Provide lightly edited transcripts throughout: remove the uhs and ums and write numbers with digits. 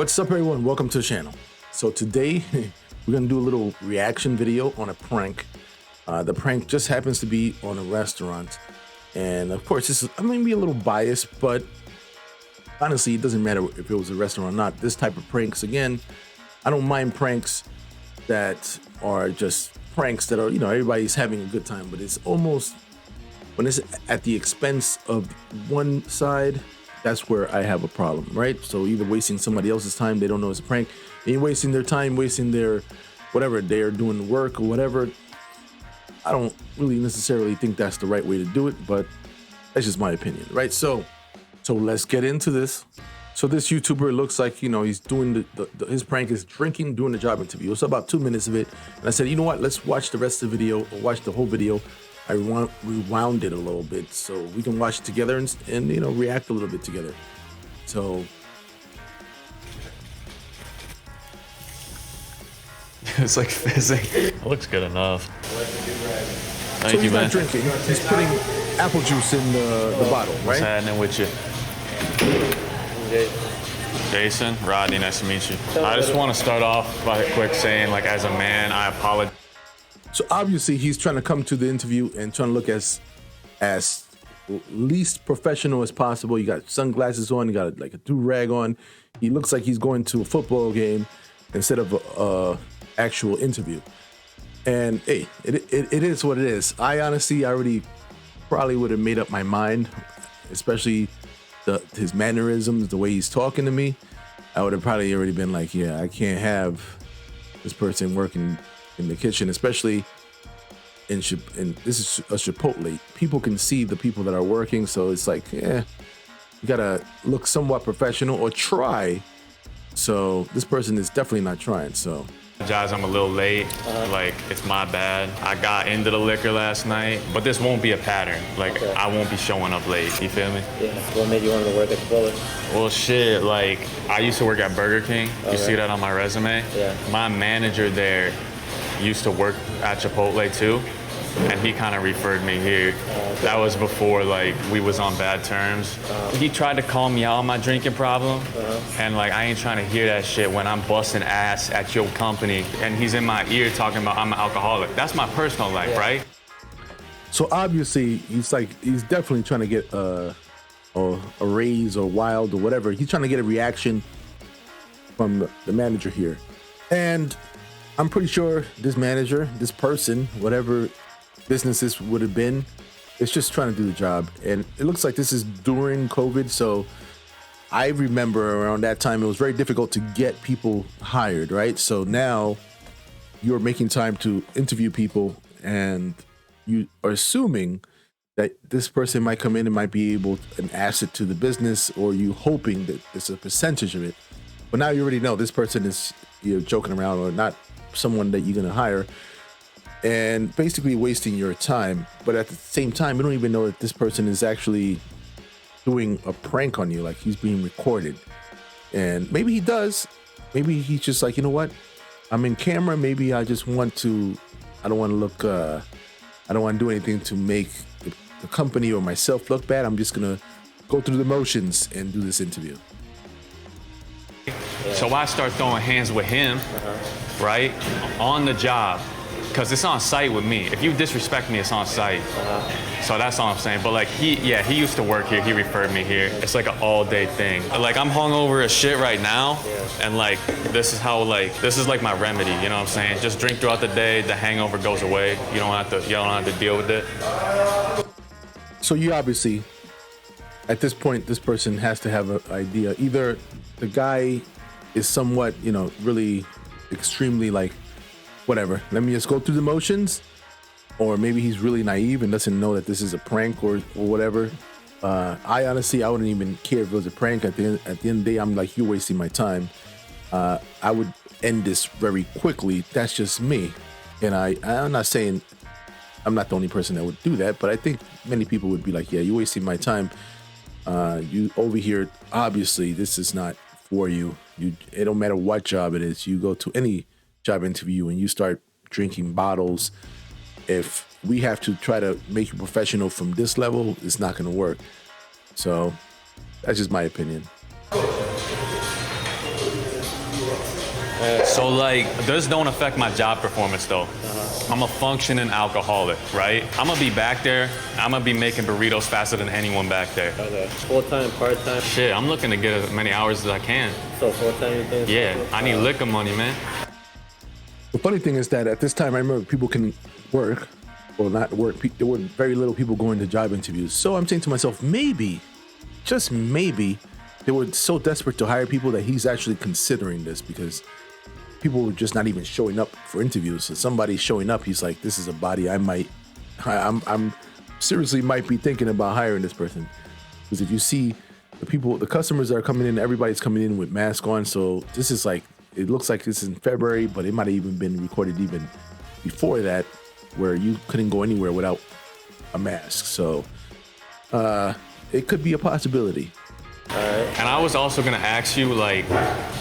What's up, everyone? Welcome to the channel. So today we're gonna do a little reaction video on a prank. The prank just happens to be on a restaurant, and of course, I'm gonna be a little biased, but honestly, it doesn't matter if it was a restaurant or not. This type of pranks, again, I don't mind pranks that are just pranks that are, everybody's having a good time, but it's almost when it's at the expense of one side. That's where I have a problem, right? So either wasting somebody else's time, they don't know it's a prank, and you're wasting their time, wasting their whatever, they're doing the work or whatever. I don't really necessarily think that's the right way to do it, but that's just my opinion, right? So let's get into this. So this YouTuber looks like, he's doing his prank is drinking, doing the job interview. It's about 2 minutes of it. And I said, you know what? Let's watch the rest of the video, or watch the whole video. I rewound it a little bit so we can watch it together and react a little bit together. So it's like fizzing. It looks good enough. Thank so you, he's man. not drinking. He's putting apple juice in the bottle, What's right? happening with you? Jason, Rodney, nice to meet you. I just want to start off by quick saying, as a man, I apologize. So obviously he's trying to come to the interview and trying to look as least professional as possible. You got sunglasses on, you got like a do-rag on. He looks like he's going to a football game instead of a actual interview. And hey, it is what it is. I honestly already probably would have made up my mind, especially his mannerisms, the way he's talking to me. I would have probably already been like, yeah, I can't have this person working in the kitchen, especially in this is a Chipotle. People can see the people that are working, so it's like, you gotta look somewhat professional or try. So this person is definitely not trying. So I'm a little late. It's my bad. I got into the liquor last night, but this won't be a pattern. Okay. I won't be showing up late. You feel me? Yeah. What made you want to work at Chipotle? Well, shit, I used to work at Burger King. You see that on my resume? Yeah. My manager there used to work at Chipotle too, and he kind of referred me here. That was before we was on bad terms. He tried to call me out on my drinking problem, and I ain't trying to hear that shit when I'm busting ass at your company, and he's in my ear talking about I'm an alcoholic. That's my personal life, right? So obviously he's definitely trying to get a raise or wild or whatever. He's trying to get a reaction from the manager here, and I'm pretty sure this manager, this person, whatever business this would have been, is just trying to do the job. And it looks like this is during COVID. So I remember around that time, it was very difficult to get people hired, right? So now you're making time to interview people, and you are assuming that this person might come in and might be an asset to the business, or you hoping that it's a percentage of it. But now you already know this person is joking around or not someone that you're going to hire, and basically wasting your time. But at the same time, you don't even know that this person is actually doing a prank on you, like he's being recorded. And maybe he does, maybe he's just like, you know what, I'm in camera, maybe I don't want to do anything to make the company or myself look bad. I'm just gonna go through the motions and do this interview. So I start throwing hands with him, right, on the job, because it's on site with me. If you disrespect me, it's on site. So that's all I'm saying. But he used to work here. He referred me here. It's like an all-day thing. I'm hungover as shit right now, and this is how this is my remedy. You know what I'm saying? Just drink throughout the day. The hangover goes away. You don't have to deal with it. So you obviously, at this point, this person has to have an idea. Either the guy is somewhat, really extremely whatever, let me just go through the motions, or maybe he's really naive and doesn't know that this is a prank or whatever. I honestly, I wouldn't even care if it was a prank. At the end of the day, I'm like, you're wasting my time. I would end this very quickly. That's just me. And I'm not saying I'm not the only person that would do that, but I think many people would be like, yeah, you're wasting my time. You over here, obviously this is not for you. It don't matter what job it is. You go to any job interview and you start drinking bottles. If we have to try to make you professional from this level, it's not going to work. So that's just my opinion. So like, this don't affect my job performance though. I'm a functioning alcoholic, right? I'm gonna be back there. I'm gonna be making burritos faster than anyone back there. Okay. Full-time, part-time? Shit, I'm looking to get as many hours as I can. So full-time you think? Yeah, I need liquor money, man. The funny thing is that at this time, I remember people can work, or not work. There were very little people going to job interviews. So I'm saying to myself, maybe, just maybe, they were so desperate to hire people that he's actually considering this, because people were just not even showing up for interviews. So somebody's showing up, he's like, this is a body I'm seriously might be thinking about hiring this person. Because if you see the customers that are coming in, everybody's coming in with masks on. So this is like, it looks like this is in February, but it might have even been recorded even before that, where you couldn't go anywhere without a mask. So it could be a possibility. And I was also gonna ask you, like,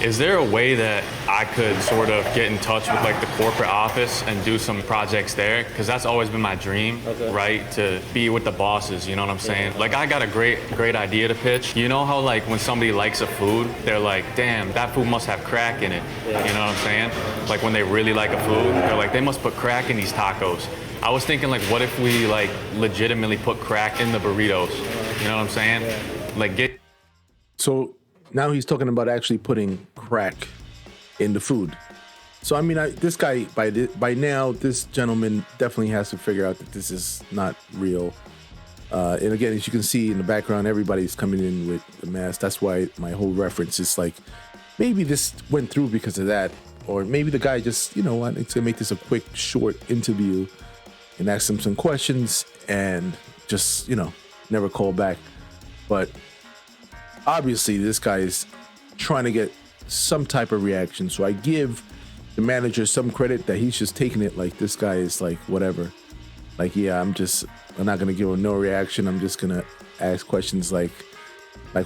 is there a way that I could sort of get in touch with like the corporate office and do some projects there? Because that's always been my dream, right? To be with the bosses, you know what I'm saying? Like, I got a great idea to pitch. You know how like when somebody likes a food, they're like, damn, that food must have crack in it. You know what I'm saying? Like when they really like a food, they're like, they must put crack in these tacos. I was thinking like, what if we like legitimately put crack in the burritos? You know what I'm saying? Like get. So now he's talking about actually putting crack in the food. So I mean, this guy by now, this gentleman definitely has to figure out that this is not real. And again, as you can see in the background, everybody's coming in with the mask. That's why my whole reference is like, maybe this went through because of that, or maybe the guy just, you know, wanted to make this a quick, short interview and ask him some questions and just, you know, never call back. But obviously, this guy is trying to get some type of reaction. So I give the manager some credit that he's just taking it like this guy is like, whatever. Like, yeah, I'm not going to give him no reaction. I'm just going to ask questions like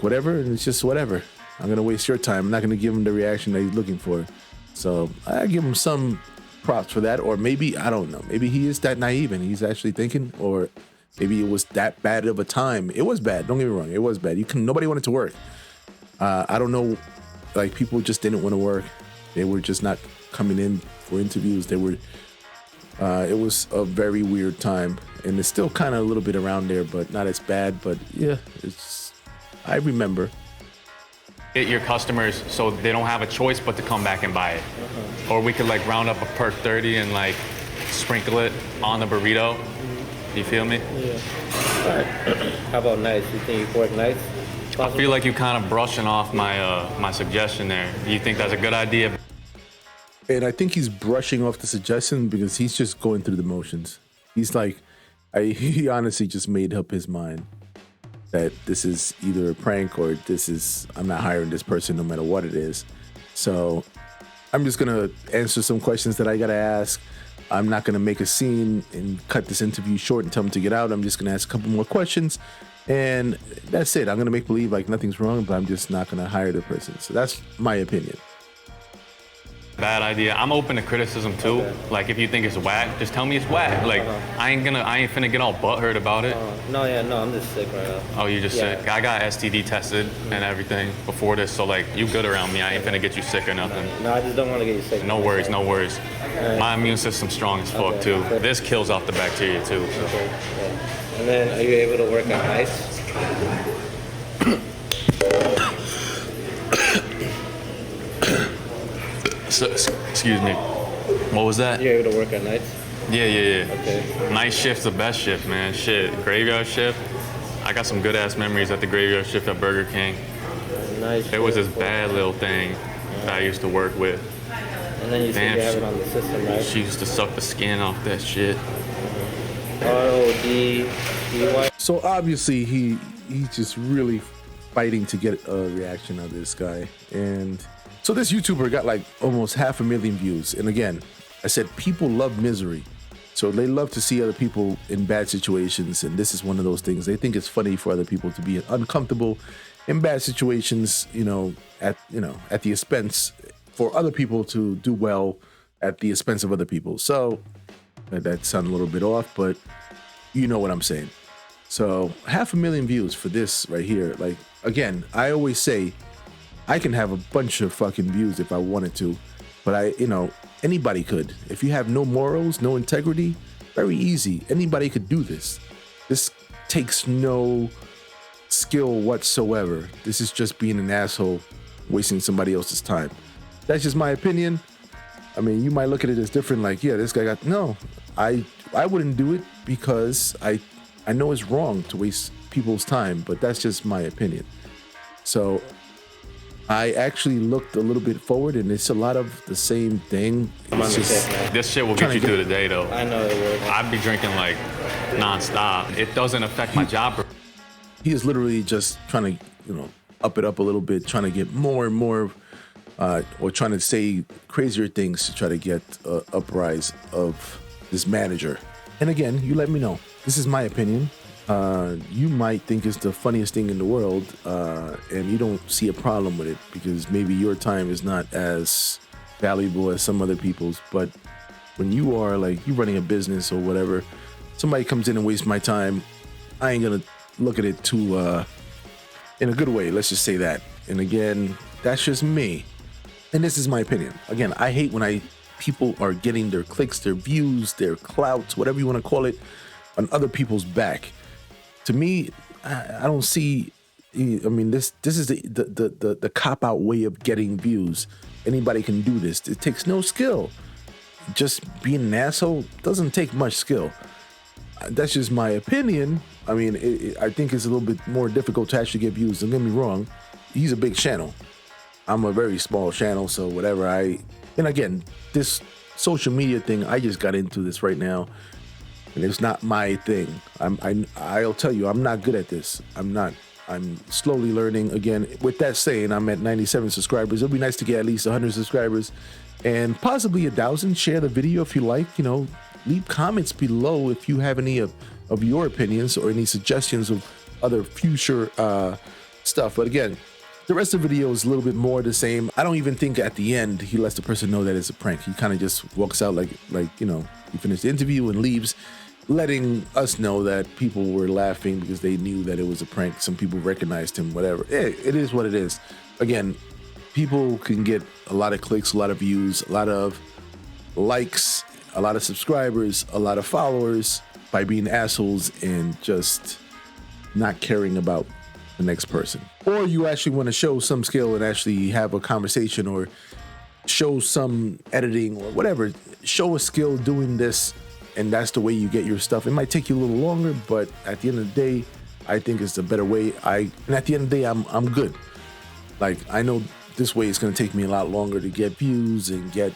whatever. And it's just whatever. I'm going to waste your time. I'm not going to give him the reaction that he's looking for. So I give him some props for that. Or maybe, I don't know. Maybe he is that naive and he's actually thinking, or maybe it was that bad of a time. It was bad. Don't get me wrong. It was bad. Nobody wanted to work. I don't know. Like, people just didn't want to work. They were just not coming in for interviews. They were. It was a very weird time, and it's still kind of a little bit around there, but not as bad. But yeah, I remember. Get your customers so they don't have a choice but to come back and buy it. Or we could like round up a perk 30 and like sprinkle it on the burrito. You feel me? Yeah. All right. How about nights? You think you can work nights? I feel like you kind of brushing off my suggestion there. Do you think that's a good idea? And I think he's brushing off the suggestion because he's just going through the motions. He's like, he honestly just made up his mind that this is either a prank or I'm not hiring this person no matter what it is. So I'm just gonna answer some questions that I gotta ask. I'm not gonna make a scene and cut this interview short and tell him to get out. I'm just gonna ask a couple more questions, and that's it. I'm gonna make believe like nothing's wrong, but I'm just not gonna hire the person. So that's my opinion. Bad idea. I'm open to criticism too. Okay. Like if you think it's whack, just tell me it's whack. Like I ain't finna get all butthurt about it. No, I'm just sick right now. Oh, you just sick? I got STD tested and everything before this, so like you good around me. I ain't finna get you sick or nothing. No, I just don't want to get you sick. No worries, no worries. My immune system's strong as fuck too. Okay. This kills off the bacteria too. So. Okay. Yeah. And then, are you able to work at nights? So, excuse me. What was that? You're able to work at nights? Yeah. Okay. Night shift's the best shift, man. Shit, graveyard shift. I got some good ass memories at the graveyard shift at Burger King. Nice. There was this bad little thing that I used to work with. And then you said you have it on the system, right? She used to suck the skin off that shit. R-O-D-E-Y. So obviously he's just really fighting to get a reaction of this guy. And so this YouTuber got like almost 500,000 views. And again, I said people love misery. So they love to see other people in bad situations. And this is one of those things. They think it's funny for other people to be uncomfortable in bad situations, at the expense for other people to do well at the expense of other people. So that sounds a little bit off, but you know what I'm saying. So 500,000 views for this right here. Like, again, I always say I can have a bunch of fucking views if I wanted to. But anybody could. If you have no morals, no integrity, very easy. Anybody could do this. This takes no skill whatsoever. This is just being an asshole, wasting somebody else's time. That's just my opinion. I mean, you might look at it as different, like, yeah, this guy got, no, I wouldn't do it because I know it's wrong to waste people's time, but that's just my opinion. So I actually looked a little bit forward, and it's a lot of the same thing. It's just, This shit will get you through the day, though. I know it will. I'd be drinking like nonstop. It doesn't affect my job. he is literally just trying to, up it up a little bit, trying to get more and more, or trying to say crazier things to try to get uprise of this manager. And again, you let me know. This is my opinion. You might think it's the funniest thing in the world, and you don't see a problem with it because maybe your time is not as valuable as some other people's. But when you are like, you running a business or whatever, somebody comes in and wastes my time, I ain't gonna look at it too in a good way. Let's just say that. And again, that's just me. And this is my opinion. Again, I hate when people are getting their clicks, their views, their clouts, whatever you want to call it, on other people's back. To me, I don't see. I mean, this is the cop out way of getting views. Anybody can do this. It takes no skill. Just being an asshole doesn't take much skill. That's just my opinion. I mean, I think it's a little bit more difficult to actually get views. Don't get me wrong. He's a big channel. I'm a very small channel, so whatever. And again, this social media thing, I just got into this right now, and it's not my thing. I'll tell you, I'm not good at this. I'm not. I'm slowly learning. Again, with that saying, I'm at 97 subscribers. It'll be nice to get at least 100 subscribers and possibly 1,000. Share the video if you like. Leave comments below if you have any of your opinions or any suggestions of other future stuff. But again, the rest of the video is a little bit more the same. I don't even think at the end he lets the person know that it's a prank. He kind of just walks out like he finished the interview and leaves, letting us know that people were laughing because they knew that it was a prank. Some people recognized him, whatever. It is what it is. Again, people can get a lot of clicks, a lot of views, a lot of likes, a lot of subscribers, a lot of followers by being assholes and just not caring about the next person. Or you actually want to show some skill and actually have a conversation or show some editing or whatever. Show a skill doing this, and that's the way you get your stuff. It might take you a little longer, but at the end of the day, I think it's the better way. And at the end of the day, I'm good. Like, I know this way it's going to take me a lot longer to get views and get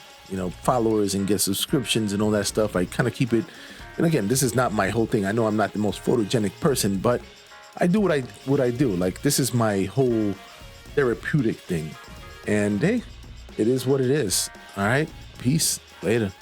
followers and get subscriptions and all that stuff. I kind of keep it. And again, this is not my whole thing. I know I'm not the most photogenic person, but I do what I do. Like, this is my whole therapeutic thing. And hey, it is what it is. All right. Peace. Later.